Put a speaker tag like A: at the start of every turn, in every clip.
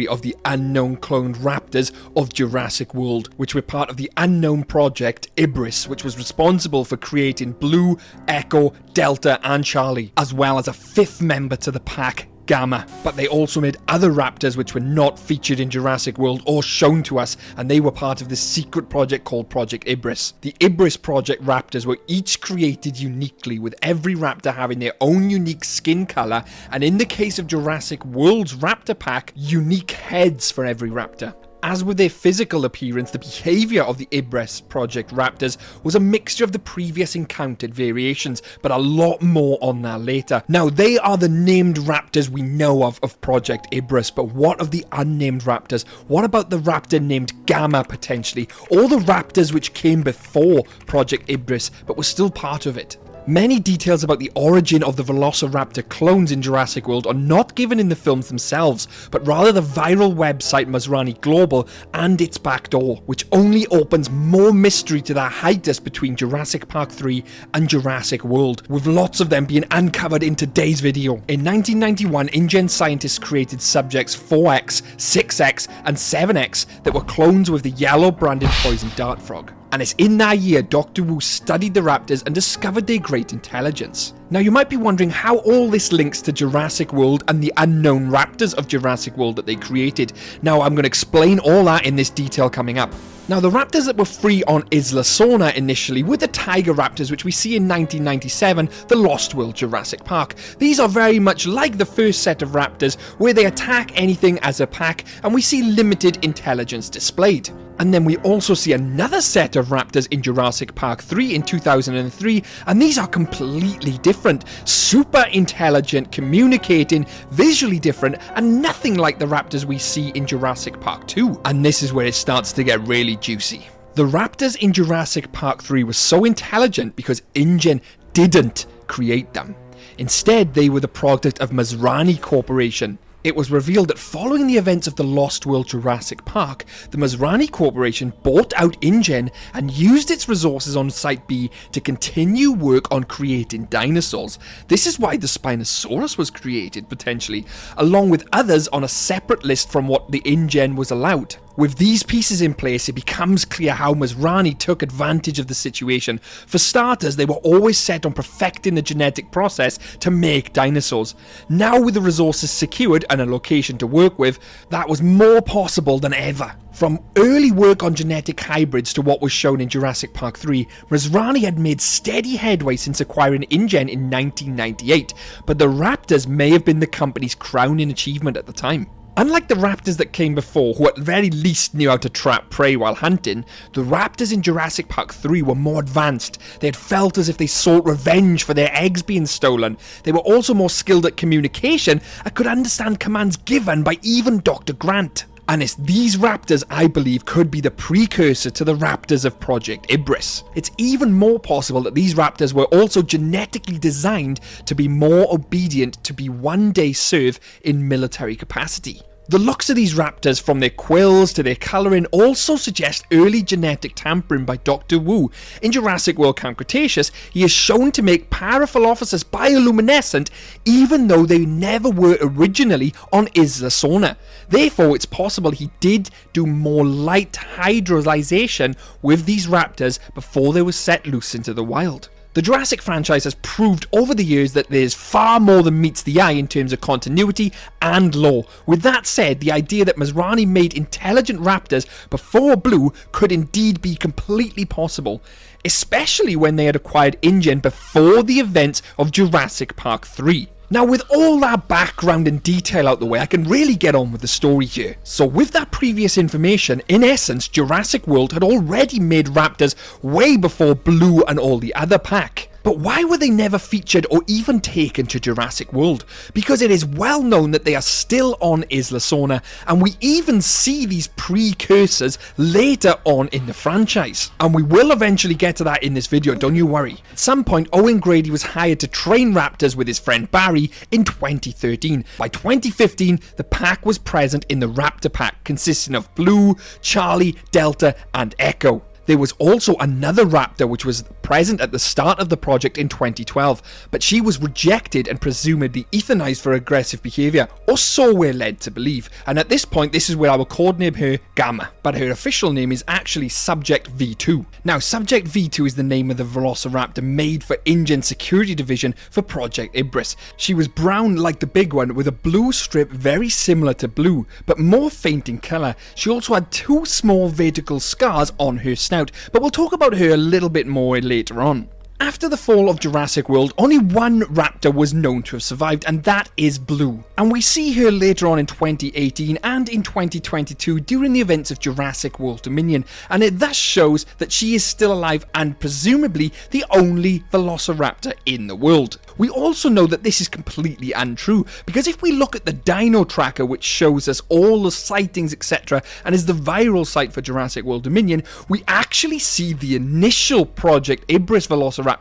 A: copy of the unknown cloned raptors of Jurassic World, which were part of the unknown project Ibris, which was responsible for creating Blue, Echo, Delta and Charlie, as well as a fifth member to the pack, Gamma. But they also made other raptors which were not featured in Jurassic World or shown to us, and they were part of this secret project called Project Ibris. The Ibris Project raptors were each created uniquely, with every raptor having their own unique skin colour, and in the case of Jurassic World's raptor pack, unique heads for every raptor. As with their physical appearance, the behaviour of the Ibris Project raptors was a mixture of the previous encountered variations, but a lot more on that later. Now, they are the named raptors we know of Project Ibris, but what of the unnamed raptors? What about the raptor named Gamma, potentially? Or the raptors which came before Project Ibris, but were still part of it? Many details about the origin of the Velociraptor clones in Jurassic World are not given in the films themselves, but rather the viral website Masani Global and its backdoor, which only opens more mystery to the hiatus between Jurassic Park 3 and Jurassic World, with lots of them being uncovered in today's video. In 1991, Ingen scientists created subjects 4X, 6X and 7X that were clones with the yellow branded poison dart frog. And it's in that year Dr. Wu studied the raptors and discovered their great intelligence. Now, you might be wondering how all this links to Jurassic World and the unknown raptors of Jurassic World that they created. Now, I'm going to explain all that in this detail coming up. Now, the raptors that were free on Isla Sorna initially were the tiger raptors which we see in 1997, the Lost World Jurassic Park. These are very much like the first set of raptors, where they attack anything as a pack, and we see limited intelligence displayed. And then we also see another set of raptors in Jurassic Park 3 in 2003, and these are completely different. Super intelligent, communicating, visually different, and nothing like the raptors we see in Jurassic Park 2. And this is where it starts to get really juicy. The raptors in Jurassic Park 3 were so intelligent because Ingen didn't create them. Instead, they were the product of Masani Corporation. It was revealed that following the events of the Lost World Jurassic Park, the Masani Corporation bought out Ingen and used its resources on Site B to continue work on creating dinosaurs. This is why the Spinosaurus was created, potentially, along with others on a separate list from what the Ingen was allowed. With these pieces in place, it becomes clear how Masani took advantage of the situation. For starters, they were always set on perfecting the genetic process to make dinosaurs. Now, with the resources secured and a location to work with, that was more possible than ever. From early work on genetic hybrids to what was shown in Jurassic Park 3, Masani had made steady headway since acquiring Ingen in 1998, but the raptors may have been the company's crowning achievement at the time. Unlike the raptors that came before, who at the very least knew how to trap prey while hunting, the raptors in Jurassic Park 3 were more advanced. They had felt as if they sought revenge for their eggs being stolen. They were also more skilled at communication and could understand commands given by even Dr. Grant. And it's these raptors, I believe, could be the precursor to the raptors of Project Ibris. It's even more possible that these raptors were also genetically designed to be more obedient, to be one day serve in military capacity. The looks of these raptors, from their quills to their colouring, also suggest early genetic tampering by Dr. Wu. In Jurassic World Camp Cretaceous, he is shown to make powerful officers bioluminescent even though they never were originally on Isla Sorna. Therefore, it's possible he did do more light hydrolyzation with these raptors before they were set loose into the wild. The Jurassic franchise has proved over the years that there's far more than meets the eye in terms of continuity and lore. With that said, the idea that Masani made intelligent raptors before Blue could indeed be completely possible, especially when they had acquired Ingen before the events of Jurassic Park 3. Now, with all that background and detail out the way, I can really get on with the story here. So with that previous information, in essence, Jurassic World had already made raptors way before Blue and all the other pack. But why were they never featured or even taken to Jurassic World? Because it is well known that they are still on Isla Sorna, and we even see these precursors later on in the franchise. And we will eventually get to that in this video, don't you worry. At some point, Owen Grady was hired to train raptors with his friend Barry in 2013. By 2015, the pack was present in the Raptor pack, consisting of Blue, Charlie, Delta, and Echo. There was also another raptor which was present at the start of the project in 2012, but she was rejected and presumably euthanized for aggressive behaviour, or so we're led to believe, and at this point this is where I will codename her Gamma, but her official name is actually Subject v-2. Now Subject v-2 is the name of the Velociraptor made for Ingen security division for Project Ibris. She was brown like the big one with a blue strip very similar to blue, but more faint in colour. She also had 2 small vertical scars on her snout, but we'll talk about her a little bit more later on. After the fall of Jurassic World, only one raptor was known to have survived, and that is Blue. And we see her later on in 2018 and in 2022 during the events of Jurassic World Dominion, and it thus shows that she is still alive and presumably the only Velociraptor in the world. We also know that this is completely untrue, because if we look at the Dino Tracker, which shows us all the sightings etc, and is the viral site for Jurassic World Dominion, we actually see the initial Project Ibris Velociraptors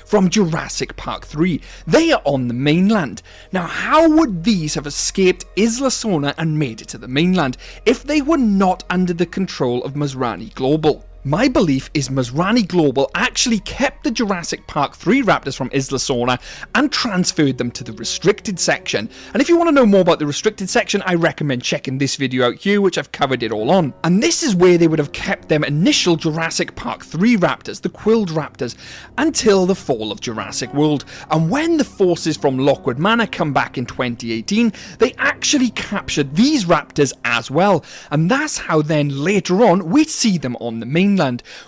A: from Jurassic Park 3. They are on the mainland. Now how would these have escaped Isla Sorna and made it to the mainland if they were not under the control of Masani Global? My belief is Masani Global actually kept the Jurassic Park 3 raptors from Isla Sorna and transferred them to the restricted section. And if you want to know more about the restricted section, I recommend checking this video out here, which I've covered it all on. And this is where they would have kept them initial Jurassic Park 3 raptors, the quilled raptors, until the fall of Jurassic World. And when the forces from Lockwood Manor come back in 2018, they actually captured these raptors as well. And that's how then later on we see them on the mainland,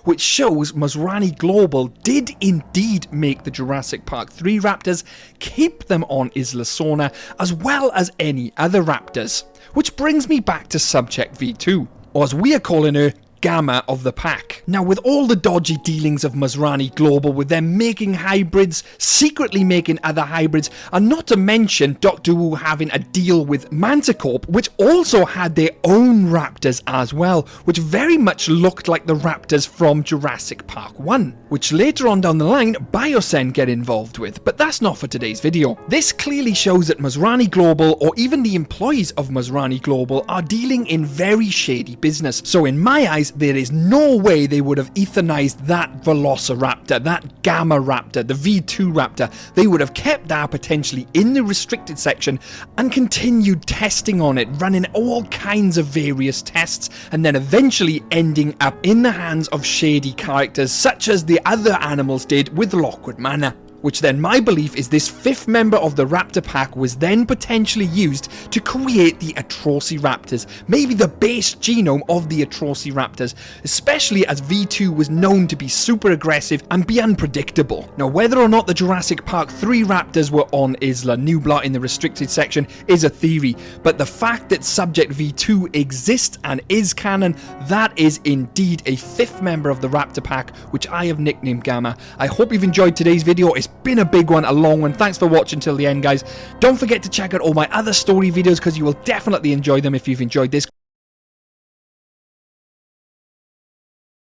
A: which shows Masani Global did indeed make the Jurassic Park 3 raptors, keep them on Isla Sorna, as well as any other raptors. Which brings me back to Subject v-2, or as we are calling her, Gamma of the pack. Now with all the dodgy dealings of Masani Global with them making hybrids, secretly making other hybrids, and not to mention Doctor Who having a deal with Manticorp, which also had their own raptors as well, which very much looked like the raptors from Jurassic Park 1, which later on down the line Biocen get involved with, but that's not for today's video. This clearly shows that Masani Global, or even the employees of Masani Global, are dealing in very shady business. So in my eyes, there is no way they would have euthanized that Velociraptor, that Gamma Raptor, the v-2 Raptor. They would have kept that potentially in the restricted section and continued testing on it, running all kinds of various tests, and then eventually ending up in the hands of shady characters such as the other animals did with Lockwood Manor. Which then my belief is this 5th member of the Raptor pack was then potentially used to create the Atrociraptors, maybe the base genome of the Atrociraptors, especially as v-2 was known to be super aggressive and be unpredictable. Now whether or not the Jurassic Park 3 raptors were on Isla Nublar in the restricted section is a theory, but the fact that Subject v-2 exists and is canon, that is indeed a 5th member of the Raptor pack, which I have nicknamed Gamma. I hope you've enjoyed today's video. It's been a big one, a long one. Thanks for watching till the end, guys. Don't forget to check out all my other story videos because you will definitely enjoy them if you've enjoyed this.